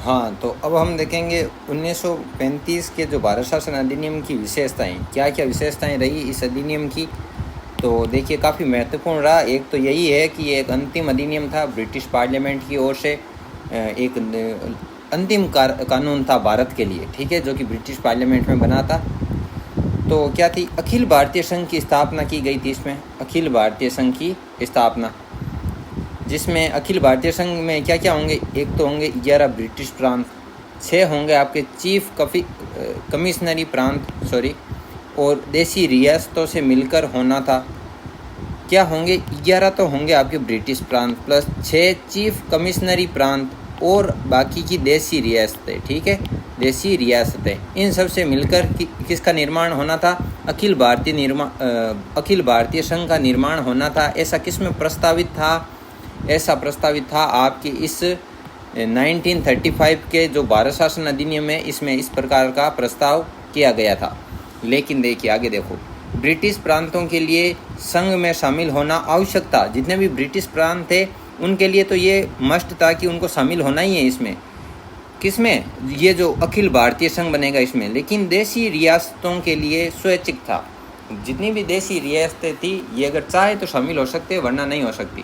हाँ, तो अब हम देखेंगे 1935 के जो भारत शासन अधिनियम की विशेषताएं, क्या क्या विशेषताएं रही इस अधिनियम की। तो देखिए काफ़ी महत्वपूर्ण रहा। एक तो यही है कि ये एक अंतिम अधिनियम था ब्रिटिश पार्लियामेंट की ओर से, एक अंतिम कानून था भारत के लिए, ठीक है, जो कि ब्रिटिश पार्लियामेंट में बना था। तो क्या थी, अखिल भारतीय संघ की स्थापना की गई थी इसमें, अखिल भारतीय संघ की स्थापना, जिसमें अखिल भारतीय संघ में क्या क्या होंगे। एक तो होंगे 11 ब्रिटिश प्रांत, 6 होंगे आपके चीफ कमिश्नरी प्रांत और देसी रियासतों से मिलकर होना था। क्या होंगे, 11 तो होंगे आपके ब्रिटिश प्रांत प्लस 6 चीफ कमिश्नरी प्रांत और बाकी की देसी रियासतें, ठीक है, देसी रियासतें, इन सब से मिलकर किसका निर्माण होना था, अखिल भारतीय संघ का निर्माण होना था। ऐसा किस में प्रस्तावित था, ऐसा प्रस्तावित था आपके इस 1935 के जो भारत शासन अधिनियम है, इसमें इस प्रकार का प्रस्ताव किया गया था। लेकिन देखिए आगे देखो, ब्रिटिश प्रांतों के लिए संघ में शामिल होना आवश्यक था। जितने भी ब्रिटिश प्रांत थे उनके लिए तो ये मस्ट था कि उनको शामिल होना ही है इसमें, किसमें, ये जो अखिल भारतीय संघ बनेगा इसमें। लेकिन देसी रियासतों के लिए स्वैच्छिक था। जितनी भी देसी रियासतें थी ये अगर चाहे तो शामिल हो सकते, वरना नहीं हो सकती।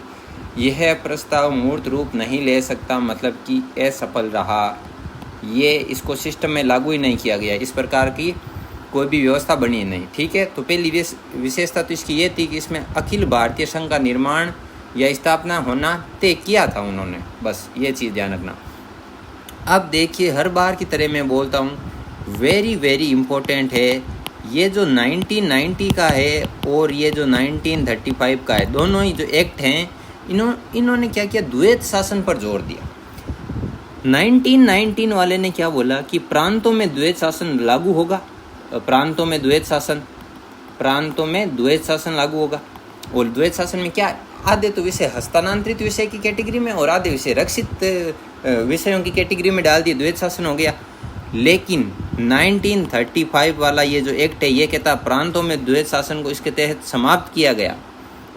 यह प्रस्ताव मूर्त रूप नहीं ले सकता, मतलब कि असफल रहा, ये इसको सिस्टम में लागू ही नहीं किया गया, इस प्रकार की कोई भी व्यवस्था बनी नहीं, ठीक है। तो पहली विशेषता तो इसकी ये थी कि इसमें अखिल भारतीय संघ का निर्माण या स्थापना होना तय किया था उन्होंने, बस ये चीज़ ध्यान रखना। अब देखिए हर बार की तरह मैं बोलता हूँ, वेरी वेरी इम्पोर्टेंट है, ये जो 1990 का है और ये जो 1935 का है, दोनों ही जो एक्ट हैं इन्होंने क्या किया, द्वैत शासन पर जोर दिया। 1919 वाले ने क्या बोला कि प्रांतों में द्वैत शासन लागू होगा, प्रांतों में द्वैत शासन लागू होगा। और द्वैत शासन में क्या, आधे तो विषय हस्तांतरित विषय की कैटेगरी में और आधे विषय रक्षित विषयों की कैटेगरी में डाल दिए, द्वैत शासन हो गया। लेकिन 1935 वाला ये जो एक्ट है ये कहता प्रांतों में द्वैत शासन को इसके तहत समाप्त किया गया।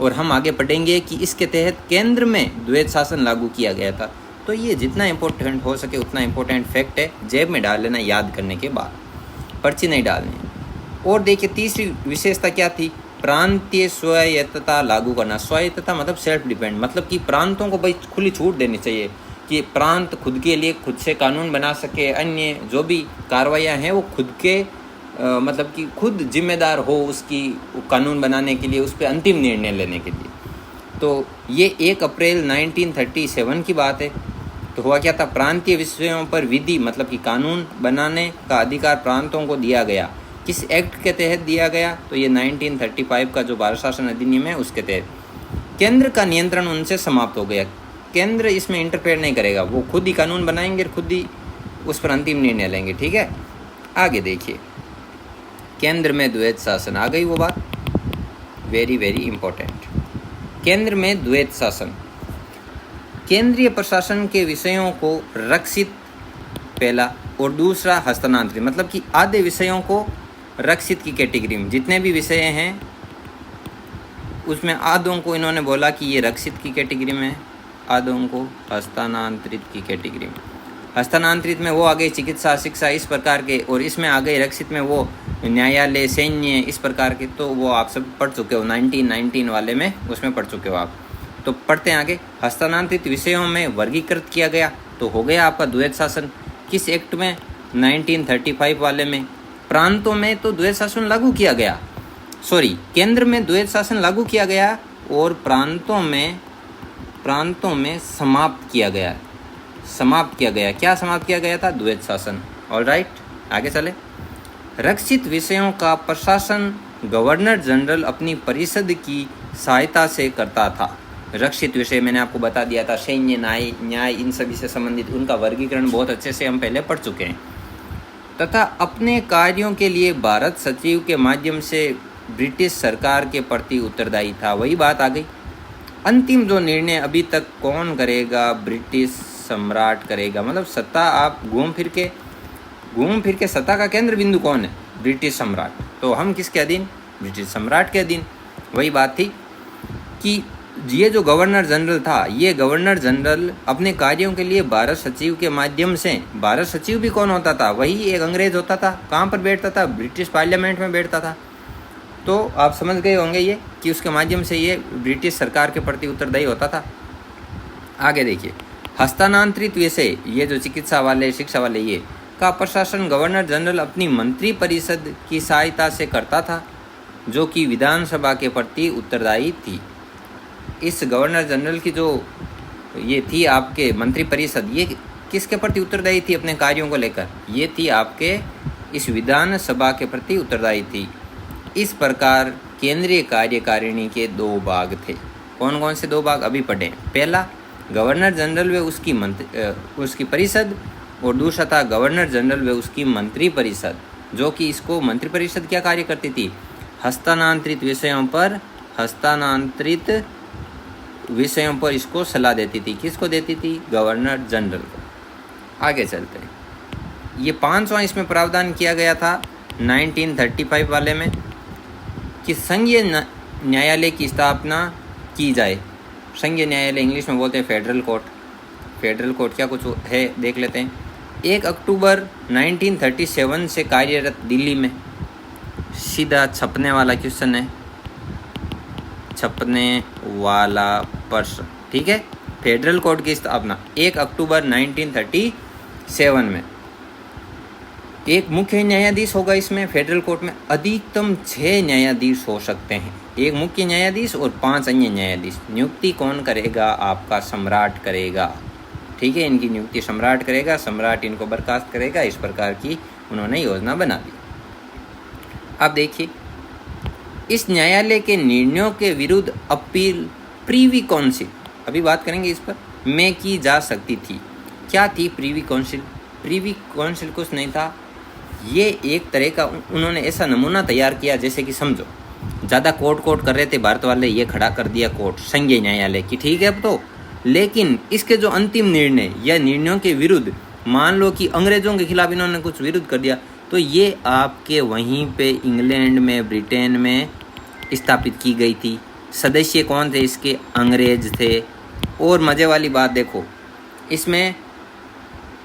और हम आगे पढ़ेंगे कि इसके तहत केंद्र में द्वैत शासन लागू किया गया था। तो ये जितना इम्पोर्टेंट हो सके उतना इम्पोर्टेंट फैक्ट है, जेब में डाल लेना याद करने के बाद, पर्ची नहीं डालनी। और देखिए तीसरी विशेषता क्या थी, प्रांतीय स्वायत्तता लागू करना। स्वायत्तता मतलब सेल्फ डिपेंड, मतलब कि प्रांतों को भाई खुली छूट देनी चाहिए कि प्रांत खुद के लिए खुद से कानून बना सके, अन्य जो भी कार्रवाइयाँ हैं वो खुद के मतलब कि खुद जिम्मेदार हो उसकी कानून बनाने के लिए, उस पर अंतिम निर्णय लेने के लिए। तो ये 1 अप्रैल 1937 की बात है। तो हुआ क्या था, प्रांतीय विषयों पर विधि मतलब कि कानून बनाने का अधिकार प्रांतों को दिया गया। किस एक्ट के तहत दिया गया, तो ये 1935 का जो भारत शासन अधिनियम है उसके तहत। केंद्र का नियंत्रण उनसे समाप्त हो गया, केंद्र इसमें इंटरफेयर नहीं करेगा, वो खुद ही कानून बनाएंगे और खुद ही उस पर अंतिम निर्णय लेंगे, ठीक है। आगे देखिए, केंद्र में द्वैत शासन, आ गई वो बात, वेरी वेरी इंपॉर्टेंट। केंद्र में द्वैत शासन, केंद्रीय प्रशासन के विषयों को रक्षित पहला और दूसरा हस्तांतरित, मतलब कि आधे विषयों को रक्षित की कैटेगरी में, जितने भी विषय हैं उसमें आधों को इन्होंने बोला कि ये रक्षित की कैटेगरी में है, आधों को हस्तांतरित की कैटेगरी में। हस्तांतरित में वो आ गए चिकित्सा शिक्षा इस प्रकार के, और इसमें आ गए रक्षित में वो न्यायालय सैन्य इस प्रकार के। तो वो आप सब पढ़ चुके हो 1919 वाले में, उसमें पढ़ चुके हो आप। तो पढ़ते हैं आगे, हस्तांतरित विषयों में वर्गीकृत किया गया, तो हो गया आपका द्वैत शासन। किस एक्ट में, 1935 वाले में। प्रांतों में तो द्वैत शासन लागू किया गया, केंद्र में द्वैत शासन लागू किया गया और प्रांतों में समाप्त किया गया। क्या समाप्त किया गया था, द्वैत शासन। ऑलराइट, आगे चले। रक्षित विषयों का प्रशासन गवर्नर जनरल अपनी परिषद की सहायता से करता था। रक्षित विषय मैंने आपको बता दिया था, सैन्य न्याय इन सभी से संबंधित उनका वर्गीकरण बहुत अच्छे से हम पहले पढ़ चुके हैं। तथा अपने कार्यों के लिए भारत सचिव के माध्यम से ब्रिटिश सरकार के प्रति उत्तरदायी था। वही बात आ गई, अंतिम जो निर्णय अभी तक कौन करेगा, ब्रिटिश सम्राट करेगा। मतलब सत्ता आप घूम फिर के सत्ता का केंद्र बिंदु कौन है, ब्रिटिश सम्राट। तो हम किसके अधीन, ब्रिटिश सम्राट के अधीन। वही बात थी कि ये जो गवर्नर जनरल था, ये गवर्नर जनरल अपने कार्यों के लिए भारत सचिव के माध्यम से, भारत सचिव भी कौन होता था? वही एक अंग्रेज होता था। कहाँ पर बैठता था? ब्रिटिश पार्लियामेंट में बैठता था। तो आप समझ गए होंगे ये कि उसके माध्यम से ये ब्रिटिश सरकार के प्रति उत्तरदायी होता था। आगे देखिए, हस्तांतरित विषय, ये जो चिकित्सा वाले, शिक्षा वाले, ये का प्रशासन गवर्नर जनरल अपनी मंत्री परिषद की सहायता से करता था, जो कि विधानसभा के प्रति उत्तरदायी थी। इस गवर्नर जनरल की जो ये थी आपके मंत्री परिषद, ये किसके प्रति उत्तरदायी थी अपने कार्यों को लेकर? ये थी आपके इस विधानसभा के प्रति उत्तरदायी थी। इस प्रकार केंद्रीय कार्यकारिणी के 2 भाग थे। कौन कौन से 2 भाग? अभी पढ़ें। पहला, गवर्नर जनरल व उसकी परिषद, और दूसरा था गवर्नर जनरल व उसकी मंत्री परिषद, जो कि इसको मंत्री परिषद क्या कार्य करती थी? हस्तांतरित विषयों पर इसको सलाह देती थी। किसको देती थी? गवर्नर जनरल को। आगे चलते हैं। ये 5वां इसमें प्रावधान किया गया था 1935 वाले में कि संघीय न्यायालय की स्थापना की जाए। संघीय न्यायालय इंग्लिश में बोलते हैं फेडरल कोर्ट। फेडरल कोर्ट क्या कुछ है देख लेते हैं। 1 अक्टूबर 1937 से कार्यरत दिल्ली में। सीधा छपने वाला क्वेश्चन है, छपने वाला प्रश्न, ठीक है। फेडरल कोर्ट की स्थापना 1 अक्टूबर 1937 में। एक मुख्य न्यायाधीश होगा इसमें। फेडरल कोर्ट में अधिकतम 6 न्यायाधीश हो सकते हैं। एक मुख्य न्यायाधीश और 5 अन्य न्यायाधीश। नियुक्ति कौन करेगा? आपका सम्राट करेगा, ठीक है। इनकी नियुक्ति सम्राट करेगा, सम्राट इनको बर्खास्त करेगा। इस प्रकार की उन्होंने योजना बना दी। अब देखिए, इस न्यायालय के निर्णयों के विरुद्ध अपील प्रीवी काउंसिल, अभी बात करेंगे इस पर, में की जा सकती थी। क्या थी प्रीवी काउंसिल? प्रीवी काउंसिल कुछ नहीं था, ये एक तरह का उन्होंने ऐसा नमूना तैयार किया, जैसे कि समझो ज़्यादा कोर्ट कर रहे थे भारत वाले, ये खड़ा कर दिया कोर्ट संघीय न्यायालय की, ठीक है। अब तो लेकिन इसके जो अंतिम निर्णय या निर्णयों के विरुद्ध, मान लो कि अंग्रेजों के खिलाफ इन्होंने कुछ विरुद्ध कर दिया, तो ये आपके वहीं पे इंग्लैंड में, ब्रिटेन में स्थापित की गई थी। सदस्य कौन थे इसके? अंग्रेज थे। और मज़े वाली बात देखो,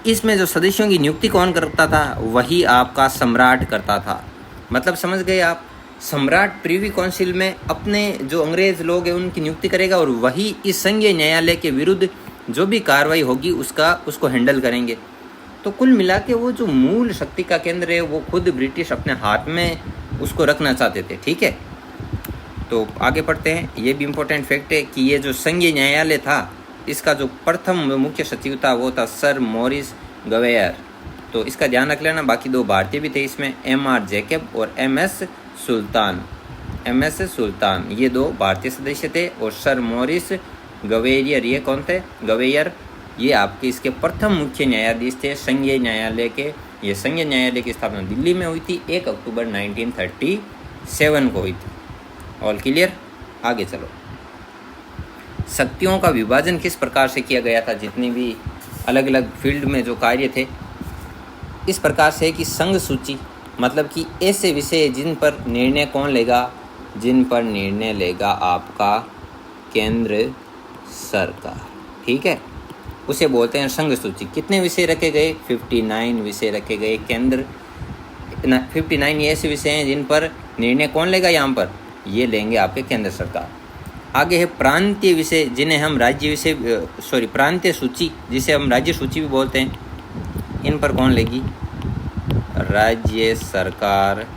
इसमें जो सदस्यों की नियुक्ति कौन करता था? वही आपका सम्राट करता था। मतलब समझ गए आप, सम्राट प्रीवी काउंसिल में अपने जो अंग्रेज लोग हैं उनकी नियुक्ति करेगा, और वही इस संघीय न्यायालय के विरुद्ध जो भी कार्रवाई होगी उसको हैंडल करेंगे। तो कुल मिला के वो जो मूल शक्ति का केंद्र है वो खुद ब्रिटिश अपने हाथ में उसको रखना चाहते थे, ठीक है। तो आगे पढ़ते हैं। ये भी इम्पोर्टेंट फैक्ट है कि ये जो संघीय न्यायालय था, इसका जो प्रथम मुख्य सचिव था वो था सर मॉरिस गवेयर। तो इसका ध्यान रख लेना। बाकी 2 भारतीय भी थे इसमें, M.R. जैकब और M.S. सुल्तान, ये 2 भारतीय सदस्य थे। और सर मॉरिस गवेयर, ये कौन थे? गवेयर, ये आपके इसके प्रथम मुख्य न्यायाधीश थे संघीय न्यायालय के। ये संघीय न्यायालय की स्थापना दिल्ली में हुई थी, 1 अक्टूबर 1937 को हुई थी। All clear? आगे चलो। शक्तियों का विभाजन किस प्रकार से किया गया था? जितनी भी अलग अलग फील्ड में जो कार्य थे, इस प्रकार से कि संघ सूची, मतलब कि ऐसे विषय जिन पर निर्णय कौन लेगा? जिन पर निर्णय लेगा आपका केंद्र सरकार, ठीक है, उसे बोलते हैं संघ सूची। कितने विषय रखे गए? 59 विषय रखे गए। 59 ये ऐसे विषय हैं जिन पर निर्णय कौन लेगा? यहाँ पर ये लेंगे आपके केंद्र सरकार। आगे है प्रांतीय विषय, जिन्हें हम प्रांतीय सूची, जिसे हम राज्य सूची भी बोलते हैं। इन पर कौन लेगी? राज्य सरकार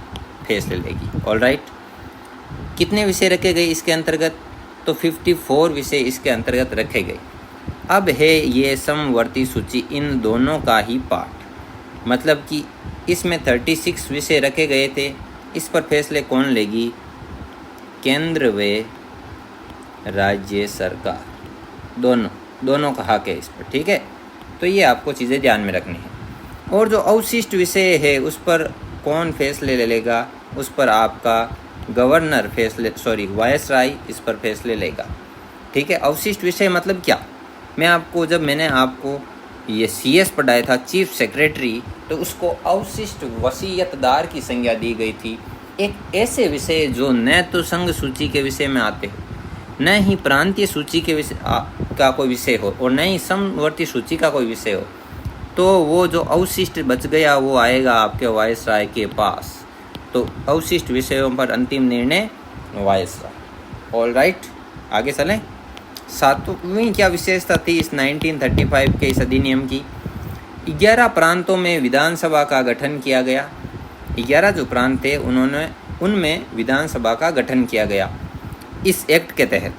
फैसले लेगी। ऑलराइट। कितने विषय रखे गए इसके अंतर्गत? तो 54 विषय इसके अंतर्गत रखे गए। अब है ये समवर्ती सूची, इन दोनों का ही पार्ट, मतलब कि इसमें 36 विषय रखे गए थे। इस पर फैसले कौन लेगी? केंद्र व राज्य सरकार, दोनों का हक है इस पर, ठीक है। तो ये आपको चीज़ें ध्यान में रखनी है। और जो अवशिष्ट विषय है उस पर कौन फैसले ले लेगा? उस पर आपका गवर्नर वायसराय इस पर फैसले लेगा, ठीक है। अवशिष्ट विषय मतलब क्या? मैंने आपको ये CS पढ़ाया था, चीफ सेक्रेटरी, तो उसको अवशिष्ट वसीयतदार की संज्ञा दी गई थी। एक ऐसे विषय जो न तो संघ सूची के विषय में आते हो, न ही प्रांतीय सूची के विषय का कोई विषय हो और न ही समवर्ती सूची का कोई विषय हो, तो वो जो अवशिष्ट बच गया वो आएगा आपके वायसराय के पास। तो अवशिष्ट विषयों पर अंतिम निर्णय वायसराय। ऑल राइट, आगे चलें। सातवीं क्या विशेषता थी इस 1935 के इस अधिनियम की? 11 प्रांतों में विधानसभा का गठन किया गया। 11 जो प्रांत थे उनमें विधानसभा का गठन किया गया इस एक्ट के तहत।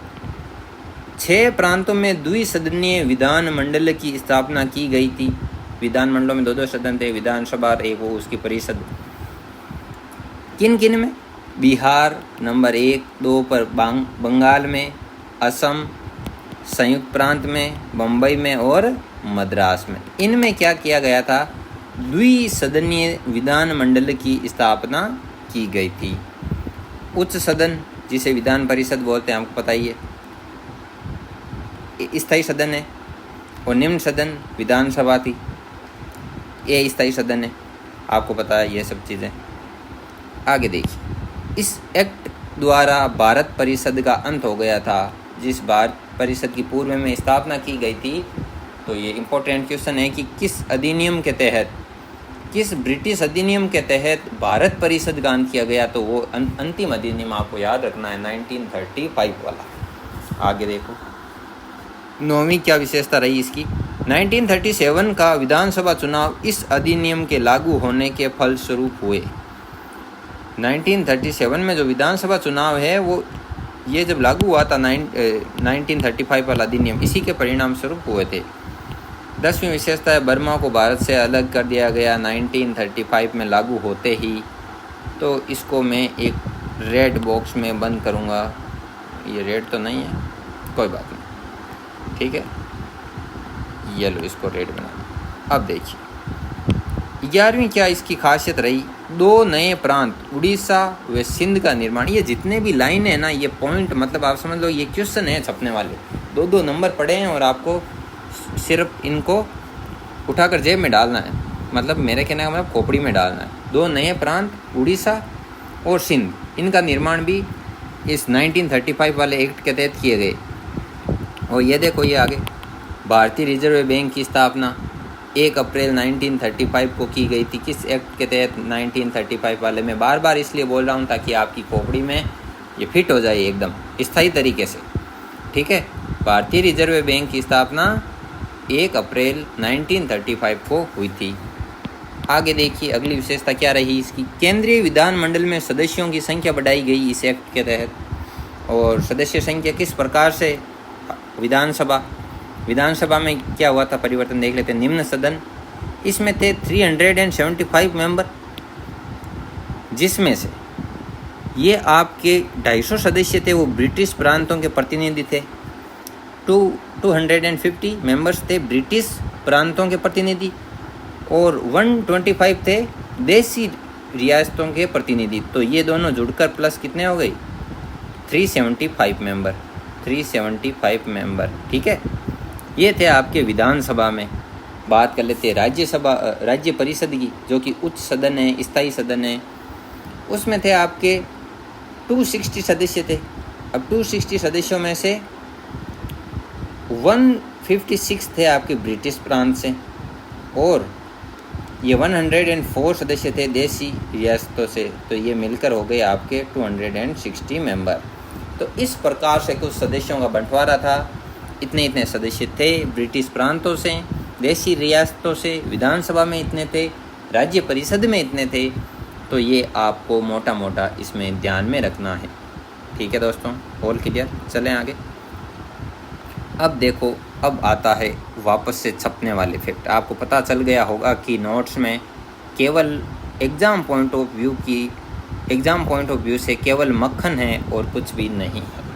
6 प्रांतों में द्विसदनीय विधान मंडल की स्थापना की गई थी। विधान मंडलों में 2-2 सदन थे, विधानसभा एक वो उसकी परिषद। किन किन में? बिहार नंबर 1-2 पर, बंगाल में, असम, संयुक्त प्रांत में, बम्बई में और मद्रास में। इनमें क्या किया गया था? द्विसदनीय विधान मंडल की स्थापना की गई थी। उच्च सदन जिसे विधान परिषद बोलते हैं, आपको पता ही है, स्थायी सदन है, और निम्न सदन विधानसभा थी, ये स्थायी सदन है, आपको पता है ये सब चीज़ें। आगे देखिए, इस एक्ट द्वारा भारत परिषद का अंत हो गया था, जिस भारत परिषद की पूर्व में स्थापना की गई थी। तो ये इम्पोर्टेंट क्वेश्चन है कि किस अधिनियम के तहत, किस ब्रिटिश अधिनियम के तहत भारत परिषद का अंत किया गया? तो वो अंतिम अधिनियम आपको याद रखना है, 1935 वाला। आगे देखो, 9वीं क्या विशेषता रही इसकी? 1937 का विधानसभा चुनाव इस अधिनियम के लागू होने के फलस्वरूप हुए। 1937 में जो विधानसभा चुनाव है वो ये जब लागू हुआ था 1935 वाला अधिनियम, इसी के परिणाम स्वरूप हुए थे। 10वीं विशेषता है, बर्मा को भारत से अलग कर दिया गया 1935 में लागू होते ही। तो इसको मैं एक रेड बॉक्स में बंद करूँगा, ये रेड तो नहीं है, कोई बात नहीं, ठीक है, येलो, इसको रेड बना। अब देखिए 11वीं क्या इसकी खासियत रही? 2 नए प्रांत उड़ीसा व सिंध का निर्माण। ये जितने भी लाइन है ना, ये पॉइंट मतलब आप समझ लो ये क्वेश्चन है छपने वाले, 2-2 नंबर पड़े हैं और आपको सिर्फ इनको उठाकर जेब में डालना है, मतलब मेरे कहने का मतलब खोपड़ी में डालना है। 2 नए प्रांत उड़ीसा और सिंध, इनका निर्माण भी इस 1935 वाले एक्ट के तहत किए गए। और ये देखो, ये आगे भारतीय रिजर्व बैंक की स्थापना 1 अप्रैल 1935 को की गई थी। किस एक्ट के तहत? 1935 वाले में। बार बार इसलिए बोल रहा हूँ ताकि आपकी खोपड़ी में ये फिट हो जाए एकदम स्थायी तरीके से, ठीक है। भारतीय रिजर्व बैंक की स्थापना 1 अप्रैल 1935 को हुई थी। आगे देखिए, अगली विशेषता क्या रही इसकी? केंद्रीय विधानमंडल में सदस्यों की संख्या बढ़ाई गई इस एक्ट के तहत। और सदस्य संख्या किस प्रकार से? विधानसभा में क्या हुआ था परिवर्तन, देख लेते हैं। निम्न सदन, इसमें थे 375 मेंबर, जिसमें से ये आपके 250 सदस्य थे वो ब्रिटिश प्रांतों के प्रतिनिधि थे। 250 मेंबर्स थे ब्रिटिश प्रांतों के प्रतिनिधि और 125 थे देसी रियासतों के प्रतिनिधि। तो ये दोनों जुड़कर प्लस कितने हो गई? 375 मेंबर, ठीक है। ये थे आपके विधानसभा में। बात कर लेते हैं राज्य परिषद की, जो कि उच्च सदन है, स्थायी सदन है। उसमें थे आपके 260 सदस्य थे। अब 260 सदस्यों में से 156 थे आपके ब्रिटिश प्रांत से और ये 104 सदस्य थे देसी रियासतों से। तो ये मिलकर हो गए आपके 260 मेंबर। तो इस प्रकार से कुछ सदस्यों का बंटवारा था। इतने सदस्य थे ब्रिटिश प्रांतों से, देसी रियासतों से, विधानसभा में इतने थे, राज्य परिषद में इतने थे। तो ये आपको मोटा मोटा इसमें ध्यान में रखना है, ठीक है दोस्तों। All clear? चलें आगे। अब देखो, अब आता है वापस से छपने वाले फैक्ट। आपको पता चल गया होगा कि नोट्स में केवल एग्ज़ाम पॉइंट ऑफ व्यू से केवल मक्खन है और कुछ भी नहीं है।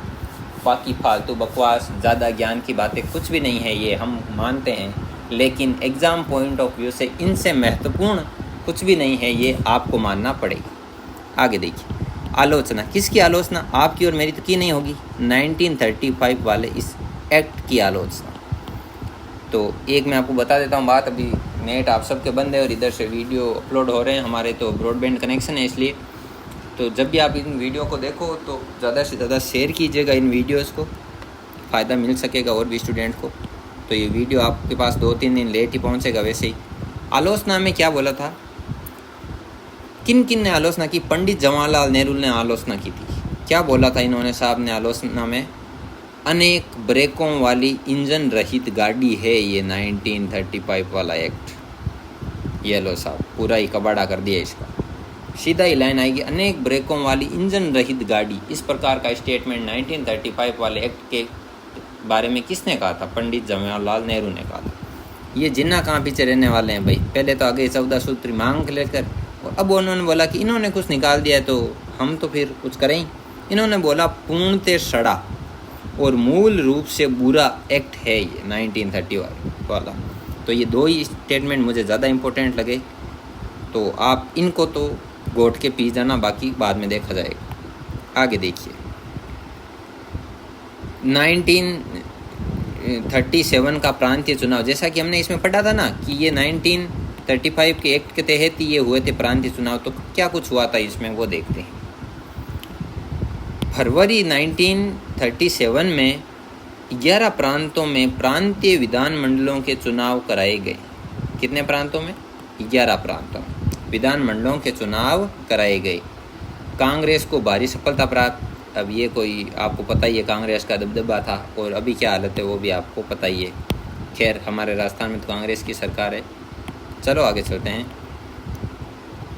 बाकी फालतू बकवास, ज़्यादा ज्ञान की बातें कुछ भी नहीं है, ये हम मानते हैं। लेकिन एग्ज़ाम पॉइंट ऑफ व्यू से इनसे महत्वपूर्ण कुछ भी नहीं है, ये आपको मानना पड़ेगा। आगे देखिए, आलोचना। किसकी आलोचना? आपकी और मेरी तो की नहीं होगी। 1935 वाले इस एक्ट की आलोचना। तो एक मैं आपको बता देता हूँ बात। अभी नेट आप सबके बंद है और इधर से वीडियो अपलोड हो रहे हैं हमारे, तो ब्रॉडबैंड कनेक्शन है इसलिए। तो जब भी आप इन वीडियो को देखो तो ज़्यादा से ज़्यादा शेयर कीजिएगा इन वीडियोस को, फ़ायदा मिल सकेगा और भी स्टूडेंट को। तो ये वीडियो आपके पास 2-3 दिन लेट ही पहुंचेगा। वैसे ही आलोचना में क्या बोला था, किन किन ने आलोचना की? पंडित जवाहरलाल नेहरू ने आलोचना की थी। क्या बोला था इन्होंने साहब ने आलोचना में? अनेक ब्रेकों वाली इंजन रहित गाड़ी है ये 1935 वाला एक्ट। ये लो साहब, पूरा ही कबाड़ा कर दिया इसका। सीधा ही लाइन आएगी, अनेक ब्रेकों वाली इंजन रहित गाड़ी। इस प्रकार का स्टेटमेंट 1935 वाले एक्ट के बारे में किसने कहा था? पंडित जवाहरलाल नेहरू ने कहा था। ये जिन्ना कहाँ पीछे रहने वाले हैं भाई। पहले तो आगे 14 सूत्री मांग लेकर, और अब उन्होंने बोला कि इन्होंने कुछ निकाल दिया है तो हम तो फिर कुछ करें ही। इन्होंने बोला पूर्णतः सड़ा और मूल रूप से बुरा एक्ट है ये 1930 वाला। तो ये दो ही स्टेटमेंट मुझे ज़्यादा इम्पोर्टेंट लगे, तो आप इनको तो गोट के पी जाना, बाकी बाद में देखा जाएगा। आगे देखिए, 1937 का प्रांतीय चुनाव, जैसा कि हमने इसमें पढ़ा था ना कि ये 1935 के एक्ट के तहत ही ये हुए थे प्रांतीय चुनाव। तो क्या कुछ हुआ था इसमें वो देखते हैं। फरवरी 1937 में 11 प्रांतों में प्रांतीय विधानमंडलों के चुनाव कराए गए। कितने प्रांतों में? 11 प्रांतों में विधानमंडलों के चुनाव कराए गए। कांग्रेस को भारी सफलता प्राप्त। अब ये कोई आपको पता ही है, कांग्रेस का दबदबा था, और अभी क्या हालत है वो भी आपको पता ही है। खैर, हमारे राजस्थान में तो कांग्रेस की सरकार है। चलो आगे चलते हैं।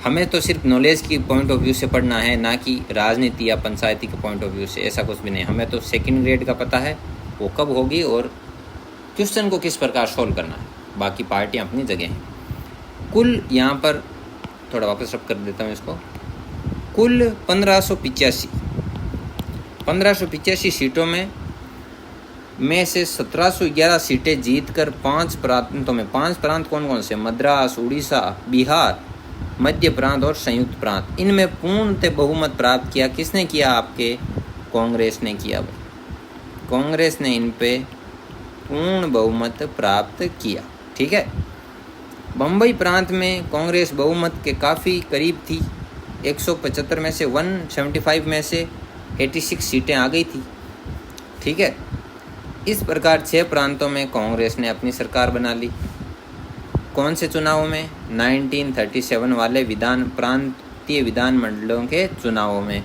हमें तो सिर्फ नॉलेज की पॉइंट ऑफ व्यू से पढ़ना है, ना कि राजनीति या पंचायती के पॉइंट ऑफ व्यू से। ऐसा कुछ भी नहीं। हमें तो सेकंड ग्रेड का पता है वो कब होगी और क्वेश्चन को किस प्रकार सॉल्व करना है। बाकी पार्टियां अपनी जगह हैं। कुल यहाँ पर थोड़ा वापस रब कर देता हूँ इसको। कुल 1585 सीटों में से 1711 सीटें जीतकर 5 प्रांतों में, 5 प्रांत कौन कौन से? मद्रास, उड़ीसा, बिहार, मध्य प्रांत और संयुक्त प्रांत। इनमें पूर्णतः बहुमत प्राप्त किया। किसने किया? आपके कांग्रेस ने किया भाई। कांग्रेस ने इन पे पूर्ण बहुमत प्राप्त किया। ठीक है। बम्बई प्रांत में कांग्रेस बहुमत के काफ़ी करीब थी। 175 में से 175 में से 86 सीटें आ गई थी। ठीक है। इस प्रकार 6 प्रांतों में कांग्रेस ने अपनी सरकार बना ली। कौन से चुनावों में? 1937 वाले प्रांतीय विधानमंडलों के चुनावों में।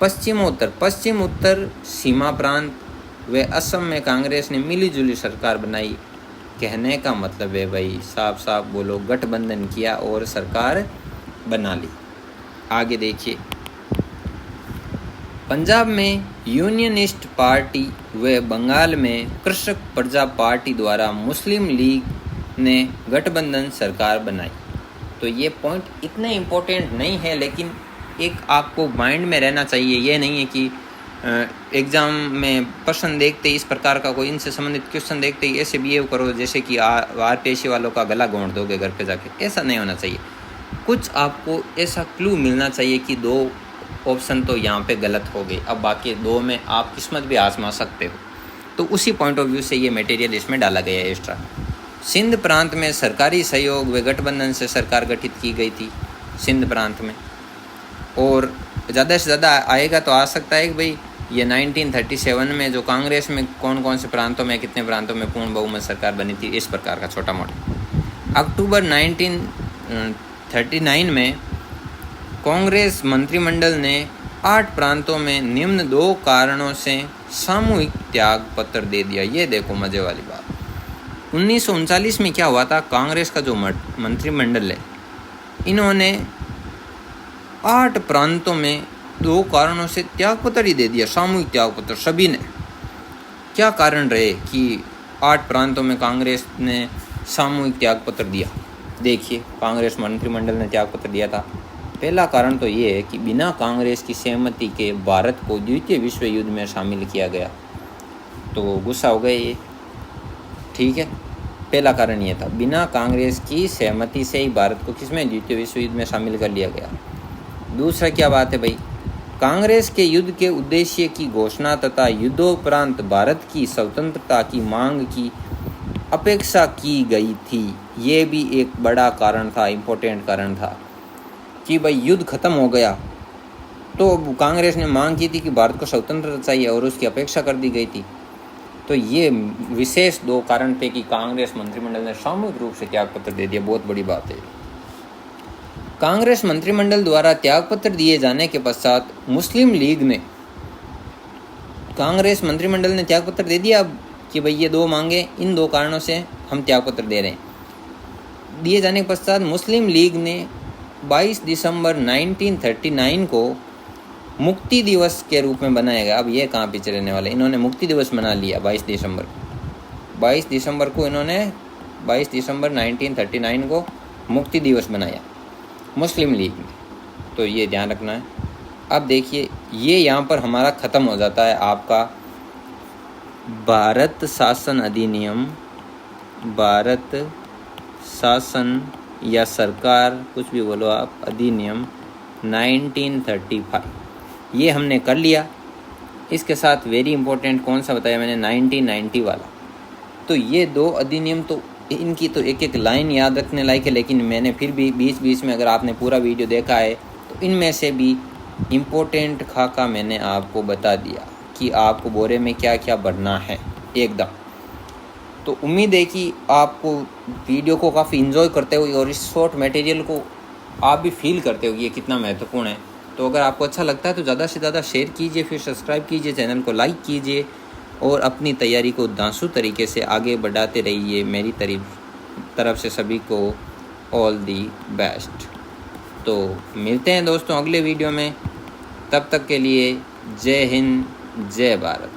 पश्चिम उत्तर सीमा प्रांत व असम में कांग्रेस ने मिलीजुली सरकार बनाई। कहने का मतलब है भाई, साफ साफ बोलो, गठबंधन किया और सरकार बना ली। आगे देखिए, पंजाब में यूनियनिस्ट पार्टी व बंगाल में कृषक प्रजा पार्टी द्वारा मुस्लिम लीग ने गठबंधन सरकार बनाई। तो ये पॉइंट इतने इम्पोर्टेंट नहीं है, लेकिन एक आपको माइंड में रहना चाहिए। ये नहीं है कि एग्ज़ाम में प्रश्न देखते ही इस प्रकार का कोई इनसे संबंधित क्वेश्चन देखते ही ऐसे बिहेव करो जैसे कि आरपीएससी वालों का गला घोंट दोगे घर पे जाके। ऐसा नहीं होना चाहिए। कुछ आपको ऐसा क्लू मिलना चाहिए कि 2 ऑप्शन तो यहाँ पे गलत हो गए, अब बाकी 2 में आप किस्मत भी आजमा सकते हो। तो उसी पॉइंट ऑफ व्यू से ये मटेरियल इसमें डाला गया है एक्स्ट्रा। सिंध प्रांत में सरकारी सहयोग व गठबंधन से सरकार गठित की गई थी सिंध प्रांत में। और ज़्यादा से ज़्यादा आएगा तो आ सकता है कि भाई ये 1937 में जो कांग्रेस में कौन कौन से प्रांतों में, कितने प्रांतों में पूर्ण बहुमत सरकार बनी थी, इस प्रकार का छोटा मोटा। अक्टूबर 1939 में कांग्रेस मंत्रिमंडल ने 8 प्रांतों में निम्न 2 कारणों से सामूहिक त्याग पत्र दे दिया। ये देखो मजे वाली बात। 1939 में क्या हुआ था? कांग्रेस का जो मंत्रिमंडल है, इन्होंने 8 प्रांतों में 2 कारणों से त्यागपत्र ही दे दिया, सामूहिक त्यागपत्र सभी ने। क्या कारण रहे कि 8 प्रांतों में कांग्रेस ने सामूहिक त्यागपत्र दिया? देखिए, कांग्रेस मंत्रिमंडल ने त्यागपत्र दिया था। पहला कारण तो ये है कि बिना कांग्रेस की सहमति के भारत को द्वितीय विश्व युद्ध में शामिल किया गया, तो गुस्सा हो गए ये। ठीक है, पहला कारण ये था, बिना कांग्रेस की सहमति से ही भारत को किसमें? द्वितीय विश्व युद्ध में शामिल कर लिया गया। दूसरा क्या बात है भाई? कांग्रेस के युद्ध के उद्देश्य की घोषणा तथा युद्धोपरांत भारत की स्वतंत्रता की मांग की अपेक्षा की गई थी। ये भी एक बड़ा कारण था, इम्पोर्टेंट कारण था कि भाई युद्ध खत्म हो गया तो कांग्रेस ने मांग की थी कि भारत को स्वतंत्रता चाहिए और उसकी अपेक्षा कर दी गई थी। तो ये विशेष 2 कारण थे कि कांग्रेस मंत्रिमंडल ने सामूहिक रूप से त्यागपत्र दे दिया। बहुत बड़ी बात है। कांग्रेस मंत्रिमंडल द्वारा त्यागपत्र दिए जाने के पश्चात मुस्लिम लीग ने, कांग्रेस मंत्रिमंडल ने त्यागपत्र दे दिया कि भाई ये 2 मांगे, इन 2 कारणों से हम त्यागपत्र दे रहे हैं। दिए जाने के पश्चात मुस्लिम लीग ने 22 दिसंबर 1939 को मुक्ति दिवस के रूप में बनाया गया। अब ये कहाँ पीछे रहने वाले, इन्होंने मुक्ति दिवस मना लिया 22 दिसंबर को इन्होंने 22 दिसंबर 1939 को मुक्ति दिवस बनाया मुस्लिम लीग ने। तो ये ध्यान रखना है। अब देखिए ये यहाँ पर हमारा ख़त्म हो जाता है आपका भारत शासन अधिनियम, भारत शासन या सरकार कुछ भी बोलो आप, अधिनियम 1935 ये हमने कर लिया। इसके साथ वेरी इंपॉर्टेंट कौन सा बताया मैंने, 1990 वाला। तो ये 2 अधिनियम तो इनकी तो एक एक लाइन याद रखने लायक है, लेकिन मैंने फिर भी बीच बीच में अगर आपने पूरा वीडियो देखा है तो इनमें से भी इम्पोर्टेंट खाका मैंने आपको बता दिया कि आपको बोरे में क्या क्या भरना है एकदम। तो उम्मीद है कि आपको वीडियो को काफ़ी इन्जॉय करते हो और इस शॉर्ट मटेरियल को आप भी फील करते हो कि ये कितना महत्वपूर्ण है। तो अगर आपको अच्छा लगता है तो ज़्यादा से ज़्यादा शेयर कीजिए, फिर सब्सक्राइब कीजिए, चैनल को लाइक कीजिए और अपनी तैयारी को दांसू तरीके से आगे बढ़ाते रहिए। मेरी तरफ से सभी को ऑल दी बेस्ट। तो मिलते हैं दोस्तों अगले वीडियो में, तब तक के लिए जय हिंद, जय भारत।